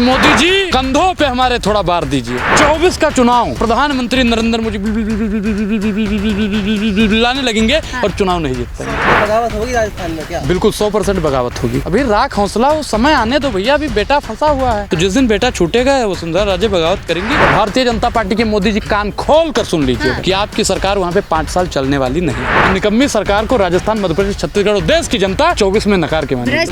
मोदी जी कंधों पे हमारे थोड़ा बार दीजिए। 24 का चुनाव प्रधानमंत्री नरेंद्र मोदी लाने लगेंगे और चुनाव नहीं जीत पाएंगे। बगावत होगी राजस्थान में क्या? बिल्कुल 100% बगावत होगी। अभी राख हौसला वो समय आने दो भैया, अभी बेटा फंसा हुआ है, तो जिस दिन बेटा छूटेगा वो सुंदर राजे बगावत करेंगे। भारतीय जनता पार्टी के मोदी जी कान खोल कर सुन लीजिए कि आपकी सरकार वहाँ पे 5 साल चलने वाली नहीं। निकम्मी सरकार को राजस्थान, मध्य प्रदेश, छत्तीसगढ़ और देश की जनता 24 में नकार के मानेगी।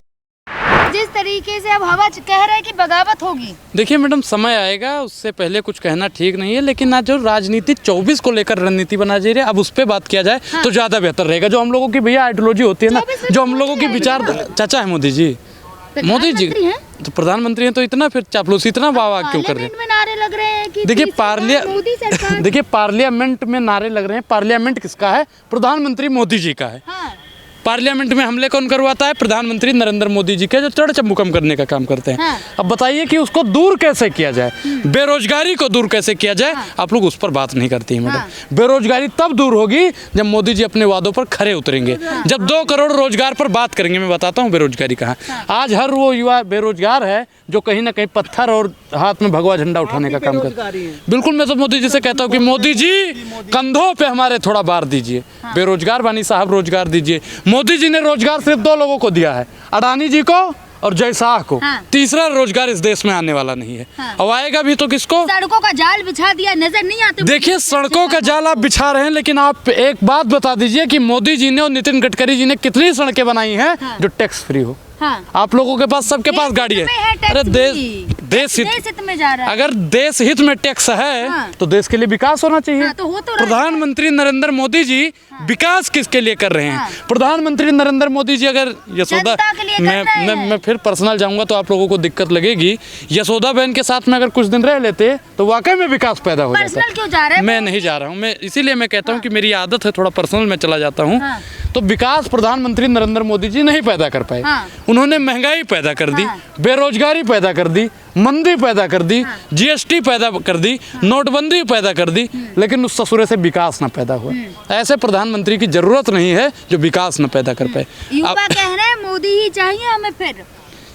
जिस तरीके से अब हवा कह रहे हैं कि बगावत होगी, देखिए मैडम, समय आएगा, उससे पहले कुछ कहना ठीक नहीं है, लेकिन आज जो राजनीति 24 को लेकर रणनीति बना जा रही है, अब उस पे बात किया जाए तो ज्यादा बेहतर रहेगा। जो हम लोगों की भैया आइडियोलॉजी होती है ना, जो हम लोगों की विचार, चाचा है मोदी जी, मोदी जी तो प्रधानमंत्री हैं, तो इतना फिर चापलूसी, इतना वाह क्यों कर रहे हैं? नारे लग रहे हैं कि देखिए पार्लियामेंट में नारे लग रहे हैं। पार्लियामेंट किसका है? प्रधानमंत्री मोदी जी का है। पार्लियामेंट में हमले कौन करवाता है? प्रधानमंत्री नरेंद्र मोदी जी के, जो चढ़ चम्बू कम करने का काम करते हैं। अब बताइए कि उसको दूर कैसे किया जाए, बेरोजगारी को दूर कैसे किया जाए? आप लोग उस पर बात नहीं करती हैं मैडम। बेरोजगारी तब दूर होगी जब मोदी जी अपने वादों पर खरे उतरेंगे, जब 2 करोड़ रोजगार पर बात करेंगे। मैं बताता हूँ बेरोजगारी कहाँ। आज हर वो युवा बेरोजगार है जो कहीं ना कहीं पत्थर और हाथ में भगवा झंडा उठाने का काम करता है। बिल्कुल, मैं तो मोदी जी से कहता हूँ कि मोदी जी कंधों पे हमारे थोड़ा बार दीजिए। बेरोजगार बानी साहब रोजगार दीजिए। मोदी जी ने रोजगार सिर्फ 2 लोगों को दिया है, अडानी जी को और जय शाह को। तीसरा रोजगार इस देश में आने वाला नहीं है। अब आएगा भी तो किसको? सड़कों का जाल बिछा दिया, नजर नहीं आते। देखिए सड़कों का जाल आप बिछा रहे हैं, लेकिन आप एक बात बता दीजिए कि मोदी जी ने और नितिन गडकरी जी ने कितनी सड़कें बनाई हैं जो टैक्स फ्री हो। आप लोगों के पास, सबके पास गाड़ी है। अरे देश हित में जा रहा है। अगर देश हित में टैक्स है तो देश के लिए विकास होना चाहिए। प्रधानमंत्री नरेंद्र मोदी जी विकास किसके लिए कर रहे हैं? प्रधानमंत्री नरेंद्र मोदी जी अगर यशोदा, मैं फिर पर्सनल जाऊंगा तो आप लोगों को दिक्कत लगेगी। यशोदा बहन के साथ में अगर कुछ दिन रह लेते तो वाकई में विकास पैदा हो जाता। क्यों जा रहे हैं? मैं नहीं जा रहा हूँ, मैं इसीलिए मैं कहता हूँ कि मेरी आदत है थोड़ा पर्सनल में चला जाता हूँ। तो विकास प्रधानमंत्री नरेंद्र मोदी जी नहीं पैदा कर पाए। उन्होंने महंगाई पैदा कर दी, बेरोजगारी पैदा कर दी, मंदी पैदा कर दी, जीएसटी पैदा कर दी, नोटबंदी पैदा कर दी, लेकिन उस ससुरे से विकास न पैदा हुआ। ऐसे प्रधानमंत्री की जरूरत नहीं है जो विकास न पैदा कर पाए। युवा कह रहे हैं मोदी ही चाहिए हमें। फिर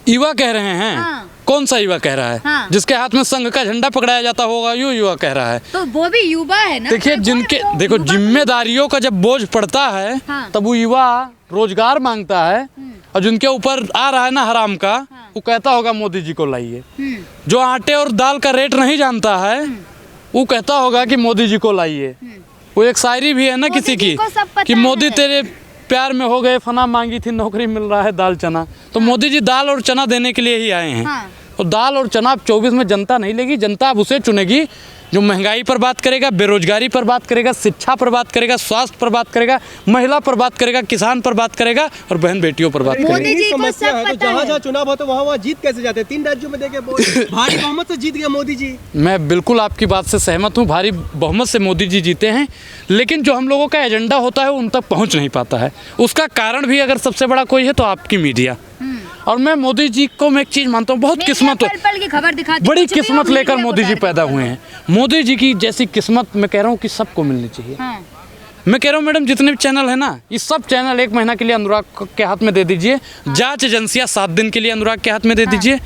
युवा कह रहे हैं। कौन सा युवा कह रहा है? जिसके हाथ में संघ का झंडा पकड़ाया जाता होगा यो युवा कह रहा है। तो वो भी युवा है ना। देखिए जिनके, देखो जिम्मेदारियों का जब बोझ पड़ता है तब वो युवा रोजगार मांगता है, और जिनके ऊपर आ रहा है ना हराम का, वो कहता होगा मोदी जी को लाइए। जो आटे और दाल का रेट नहीं जानता है वो कहता होगा कि मोदी जी को लाइए। वो एक शायरी भी है ना किसी की कि मोदी तेरे प्यार में हो गए फना, मांगी थी नौकरी मिल रहा है दाल चना। तो मोदी जी दाल और चना देने के लिए ही आए हैं। और दाल और चना 24 में जनता नहीं लेगी। जनता अब उसे चुनेगी जो महंगाई पर बात करेगा, बेरोजगारी पर बात करेगा, शिक्षा पर बात करेगा, स्वास्थ्य पर बात करेगा, महिला पर बात करेगा, किसान पर बात करेगा और बहन बेटियों पर बात करेगा। मोदी जी समस्या है तो जहाँ चुनाव होता है वहाँ जीत कैसे जाते हैं? 3 राज्यों में देखे भारी बहुमत से जीत गए मोदी जी। मैं बिल्कुल आपकी बात से सहमत हूँ, भारी बहुमत से मोदी जी जीते हैं, लेकिन जो हम लोगों का एजेंडा होता है उन तक पहुँच नहीं पाता है। उसका कारण भी अगर सबसे बड़ा कोई है तो आपकी मीडिया। और मैं मोदी जी को मैं एक चीज मानता हूँ, बहुत किस्मत, बड़ी किस्मत लेकर मोदी जी पैदा हुए हैं। मोदी जी की जैसी किस्मत मैं कह रहा हूँ कि सबको मिलनी चाहिए। मैं कह रहा हूँ मैडम, जितने भी चैनल है ना, ये सब चैनल 1 महीना के लिए अनुराग के हाथ में दे दीजिए। जांच एजेंसियां 7 दिन के लिए अनुराग के हाथ में दे दीजिए।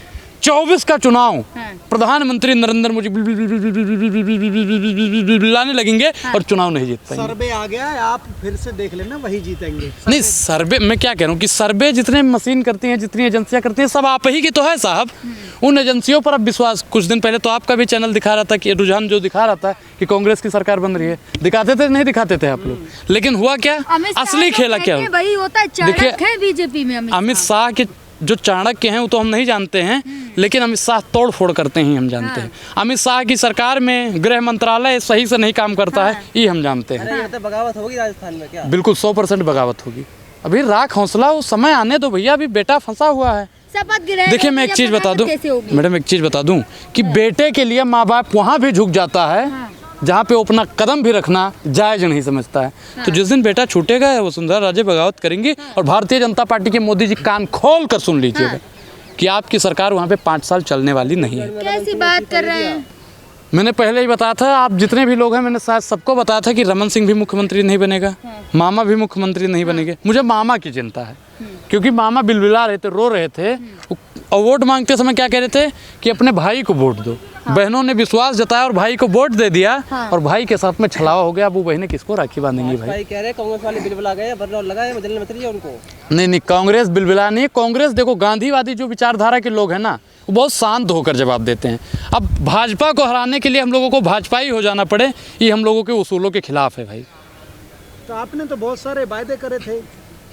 24 का चुनाव प्रधानमंत्री नरेंद्र मोदी लाने लगेंगे और चुनाव नहीं जीत पाएंगे। सर्वे आ गया है, आप फिर से देख लेना, वही जीतेंगे। नहीं सर्वे, मैं क्या कह रहा हूँ कि सर्वे जितने मशीन करती हैं, जितनी एजेंसियां करती हैं, सब आप ही की तो है साहब। उन एजेंसियों पर अब विश्वास, कुछ दिन पहले तो आपका भी चैनल दिखा रहा था कि रुझान जो दिखा रहा था कि कांग्रेस की सरकार बन रही है। दिखाते थे नहीं दिखाते थे आप लोग, लेकिन हुआ क्या? असली खेला क्या? देखिए बीजेपी में अमित शाह के जो चाणक्य हैं वो तो हम नहीं जानते हैं, लेकिन अमित शाह तोड़ फोड़ करते हैं हम जानते हैं। अमित शाह की सरकार में गृह मंत्रालय सही से नहीं काम करता है, ये हम जानते हैं। तो बगावत होगी राजस्थान में क्या? बिल्कुल 100% बगावत होगी। अभी राख हौसला वो समय आने दो भैया, अभी बेटा फंसा हुआ है। देखिए मैं एक चीज बता दूं मैडम, एक चीज बता दूं कि बेटे के लिए माँ बाप वहाँ भी झुक जाता है जहाँ पे वो अपना कदम भी रखना जायज नहीं समझता है। तो जिस दिन बेटा छूटेगा वो सुंदर राजे बगावत करेंगे। और भारतीय जनता पार्टी के मोदी जी कान खोल कर सुन लीजिएगा कि आपकी सरकार वहाँ पे 5 साल चलने वाली नहीं है। कैसी बात कर रहे हैं? मैंने पहले ही बताया था, आप जितने भी लोग हैं मैंने शायद सबको बताया था कि रमन सिंह भी मुख्यमंत्री नहीं बनेगा, मामा भी मुख्यमंत्री नहीं बनेंगे। मुझे मामा की चिंता है, क्योंकि मामा बिलबिला रहे थे, रो रहे थे, और वोट मांगते समय क्या कह रहे थे कि अपने भाई को वोट दो। बहनों ने विश्वास जताया और भाई को वोट दे दिया, और भाई के साथ में छलावा हो गया। अब वो बहनें किसको राखी बांधेंगी भाई? भाई कह रहे कांग्रेस वाले बिलबिला गए, बदलाव लगाए, बदलने मत रही उनको। नहीं, कांग्रेस बिलबिला नहीं। कांग्रेस देखो, गांधीवादी जो विचारधारा के लोग हैं ना, वो बहुत शांत होकर जवाब देते हैं। अब भाजपा को हराने के लिए हम लोगों को भाजपा ही हो जाना पड़े, ये हम लोगों के उसूलों के खिलाफ है भाई। तो आपने तो बहुत सारे वायदे करे थे।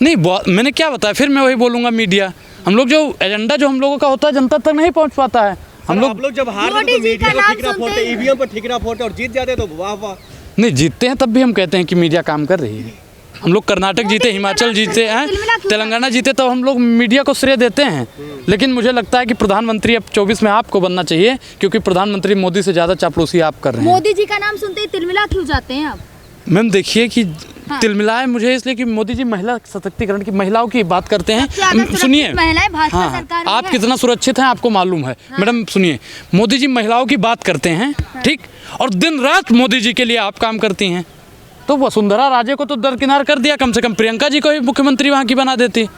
नहीं, मैंने क्या बताया, फिर मैं वही बोलूँगा। मीडिया, हम लोग जो एजेंडा जो हम लोगों का होता है जनता तक नहीं पहुँच पाता है। हम लोग जब हार मोदी तो जी मीडिया का को नाम ठिकरा फोड़ते, ईवीएम पर ठिकरा फोड़ते, और जीत जाते तो वाह वाह। नहीं, जीतते हैं तब भी हम कहते हैं कि मीडिया काम कर रही है। हम लोग कर्नाटक जीते, हिमाचल जीते हैं, तेलंगाना जीते, तो हम लोग मीडिया को श्रेय देते हैं। लेकिन मुझे लगता है कि प्रधानमंत्री अब 24 में आपको बनना चाहिए, क्योंकि प्रधानमंत्री मोदी से ज़्यादा चापलूसी आप कर रहे हैं। मोदी जी का नाम सुनते ही तिलमिला क्यों जाते हैं आप? मैम देखिए कि तिलमिलाए मुझे इसलिए कि मोदी जी महिला सशक्तिकरण की, महिलाओं की बात करते हैं। सुनिए, महिलाएं भाजपा हाँ, सरकार में आप है। कितना सुरक्षित हैं आपको मालूम है। मैडम सुनिए, मोदी जी महिलाओं की बात करते हैं, ठीक, और दिन रात मोदी जी के लिए आप काम करती हैं। तो वसुंधरा राजे को तो दरकिनार कर दिया, कम से कम प्रियंका जी को ही मुख्यमंत्री वहाँ की बना देती।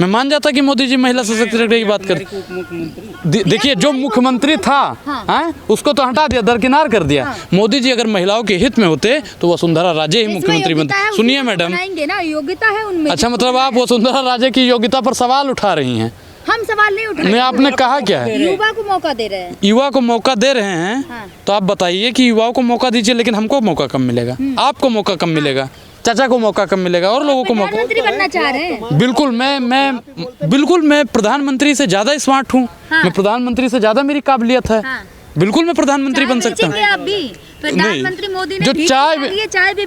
मैं मान जाता कि मोदी जी महिला सशक्तिकरण की बात करते। देखिए, जो मुख्यमंत्री था हैं, उसको तो हटा दिया, दरकिनार कर दिया। मोदी जी अगर महिलाओं के हित में होते तो वसुंधरा राजे ही मुख्यमंत्री बनती। सुनिए मैडम, ना योग्यता है उनमें। अच्छा, मतलब आप वसुंधरा राजे की योग्यता पर सवाल उठा रही हैं? हम सवाल नहीं उठा रहे। नहीं, आपने कहा क्या है? युवा को मौका दे रहे हैं। युवा को मौका दे रहे हैं, तो आप बताइए कि युवाओं को मौका दीजिए, लेकिन हमको मौका कम मिलेगा, आपको मौका कम मिलेगा, चाचा को मौका कम मिलेगा, और लोगों को मौका। प्रधानमंत्री बनना चाह रहे हैं। बिल्कुल मैं प्रधानमंत्री से ज़्यादा स्मार्ट हूँ। मैं प्रधानमंत्री से ज़्यादा मेरी काबिलियत है। बिल्कुल मैं प्रधानमंत्री बन सकता हूँ। आप भी प्रधानमंत्री मोदी ने जो भी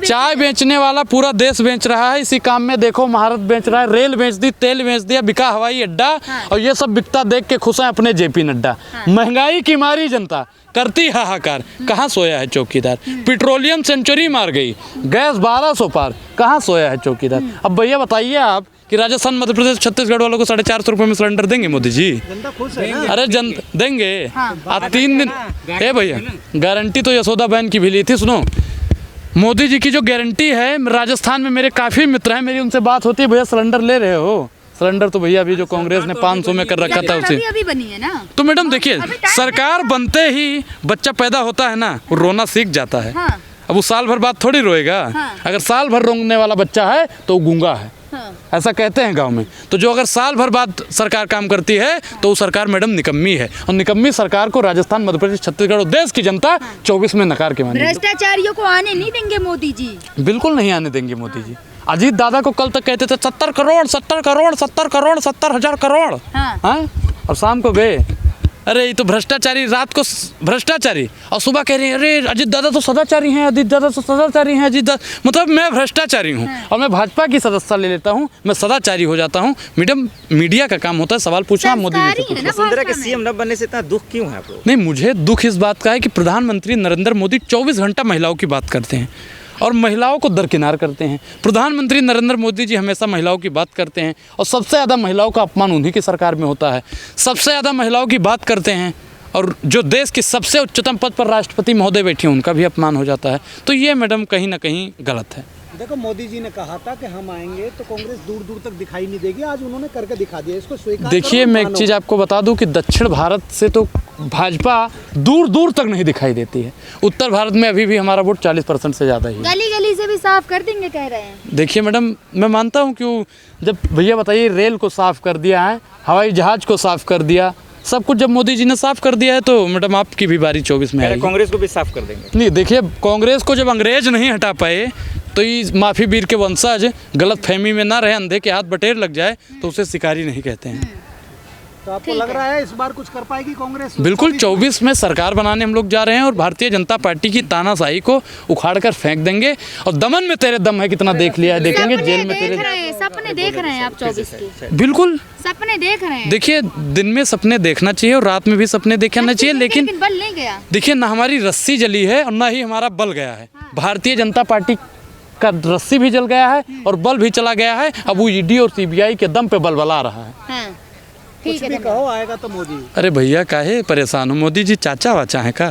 चाय बेचने वाला पूरा देश बेच रहा है, इसी काम में देखो महारत बेच रहा है, रेल बेच दी, तेल बेच दिया, बिका हवाई अड्डा, और ये सब बिकता देख के खुश हैं अपने जेपी नड्डा। महंगाई की मारी जनता करती हाहाकार, कहाँ सोया है चौकीदार? पेट्रोलियम सेंचुरी मार गई, गैस 1200 पार, कहाँ सोया है चौकीदार? अब भैया बताइए आप कि राजस्थान, मध्य प्रदेश, छत्तीसगढ़ वालों को 450 रुपये में सिलेंडर देंगे मोदी जी? जनता खुश है ना? अरे देंगे। आप 3 दिन, ए भैया, गारंटी तो यशोदा बहन की भी ली थी। सुनो, मोदी जी की जो गारंटी है, राजस्थान में मेरे काफ़ी मित्र हैं, मेरी उनसे बात होती है, भैया सिलेंडर ले रहे हो? सिलेंडर तो भैया अभी जो कांग्रेस ने 500 में कर रखा था उसे। अभी बनी है ना। तो मैडम देखिए, सरकार बनते ही बच्चा पैदा होता है ना, वो रोना सीख जाता है। अब वो साल भर बाद थोड़ी रोएगा। अगर साल भर रोने वाला बच्चा है तो वो गूंगा है, ऐसा कहते हैं गांव में। तो जो अगर साल भर बाद सरकार काम करती है तो वो सरकार मैडम निकम्मी है, और निकम्मी सरकार को राजस्थान, मध्य प्रदेश, छत्तीसगढ़ और देश की जनता 24 में नकार के मानेगी। भ्रष्टाचारियों को आने नहीं देंगे मोदी जी। बिल्कुल नहीं आने देंगे मोदी जी। अजीत दादा को कल तक कहते थे 70 करोड़ 70 करोड़ 70 करोड़ 70,000 करोड़, और शाम को गए, अरे ये तो भ्रष्टाचारी, रात को भ्रष्टाचारी, और सुबह कह रहे हैं अरे अजीत दादा तो सदाचारी हैं, अजीत दादा तो सदाचारी हैं, अजीत दादा, मतलब मैं भ्रष्टाचारी हूँ और मैं भाजपा की सदस्यता ले लेता हूँ, मैं सदाचारी हो जाता हूँ। मैडम, मीडिया का काम होता है सवाल पूछना, मोदी जी से। वसुंधरा के सीएम न बनने से इतना दुख क्यों है आपको? नहीं, मुझे दुख इस बात का है कि प्रधानमंत्री नरेंद्र मोदी 24 घंटा महिलाओं की बात करते हैं और महिलाओं को दरकिनार करते हैं। प्रधानमंत्री नरेंद्र मोदी जी हमेशा महिलाओं की बात करते हैं, और सबसे ज़्यादा महिलाओं का अपमान उन्हीं की सरकार में होता है। सबसे ज़्यादा महिलाओं की बात करते हैं, और जो देश के सबसे उच्चतम पद पर राष्ट्रपति महोदय बैठे हैं उनका भी अपमान हो जाता है। तो ये मैडम कहीं ना कहीं गलत है। देखो, मोदी जी ने कहा था कि हम आएंगे तो कांग्रेस दूर दूर तक दिखाई नहीं देगी, आज उन्होंने करके दिखा दिया, इसको स्वीकार देखिए, मैं एक चीज़ आपको बता दूं कि दक्षिण भारत से तो भाजपा दूर दूर तक नहीं दिखाई देती है। उत्तर भारत में अभी भी हमारा वोट 40% से ज़्यादा ही है। गली गली से भी साफ कर देंगे कह रहे हैं। देखिए मैडम, मैं मानता हूँ कि जब भैया बताइए रेल को साफ़ कर दिया है, हवाई जहाज़ को साफ़ कर दिया, सब कुछ जब मोदी जी ने साफ कर दिया है, तो मैडम आपकी भी बारी 24 में आएगी। कांग्रेस को भी साफ कर देंगे। नहीं, देखिए, कांग्रेस को जब अंग्रेज नहीं हटा पाए तो ये माफी वीर के वंशज गलत फहमी में ना रहे, अंधे के हाथ बटेर लग जाए तो उसे शिकारी नहीं कहते हैं। तो आपको लग रहा है इस बार कुछ कर पाएगी कांग्रेस? बिल्कुल, 24 में सरकार बनाने हम लोग जा रहे हैं, और भारतीय जनता पार्टी की तानाशाही को उखाड़ कर फेंक देंगे। और दमन में तेरे दम है कितना देख लिया है, देखेंगे जेल में तेरे। सपने देख रहे हैं आप 24 के? बिल्कुल सपने देख रहे हैं। देखिए, दिन में सपने देखना चाहिए और रात में भी सपने देखना चाहिए, लेकिन बल नहीं गया। देखिए, ना हमारी रस्सी जली है और ना ही हमारा बल गया है। भारतीय जनता पार्टी का रस्सी भी जल गया है और बल भी चला गया है। अब वो ईडी और सीबीआई के दम पे बलबला रहा है। कुछ भी कहो, आएगा तो मोदी। अरे भैया, काहे परेशान हो? मोदी जी चाचा वाचा है का?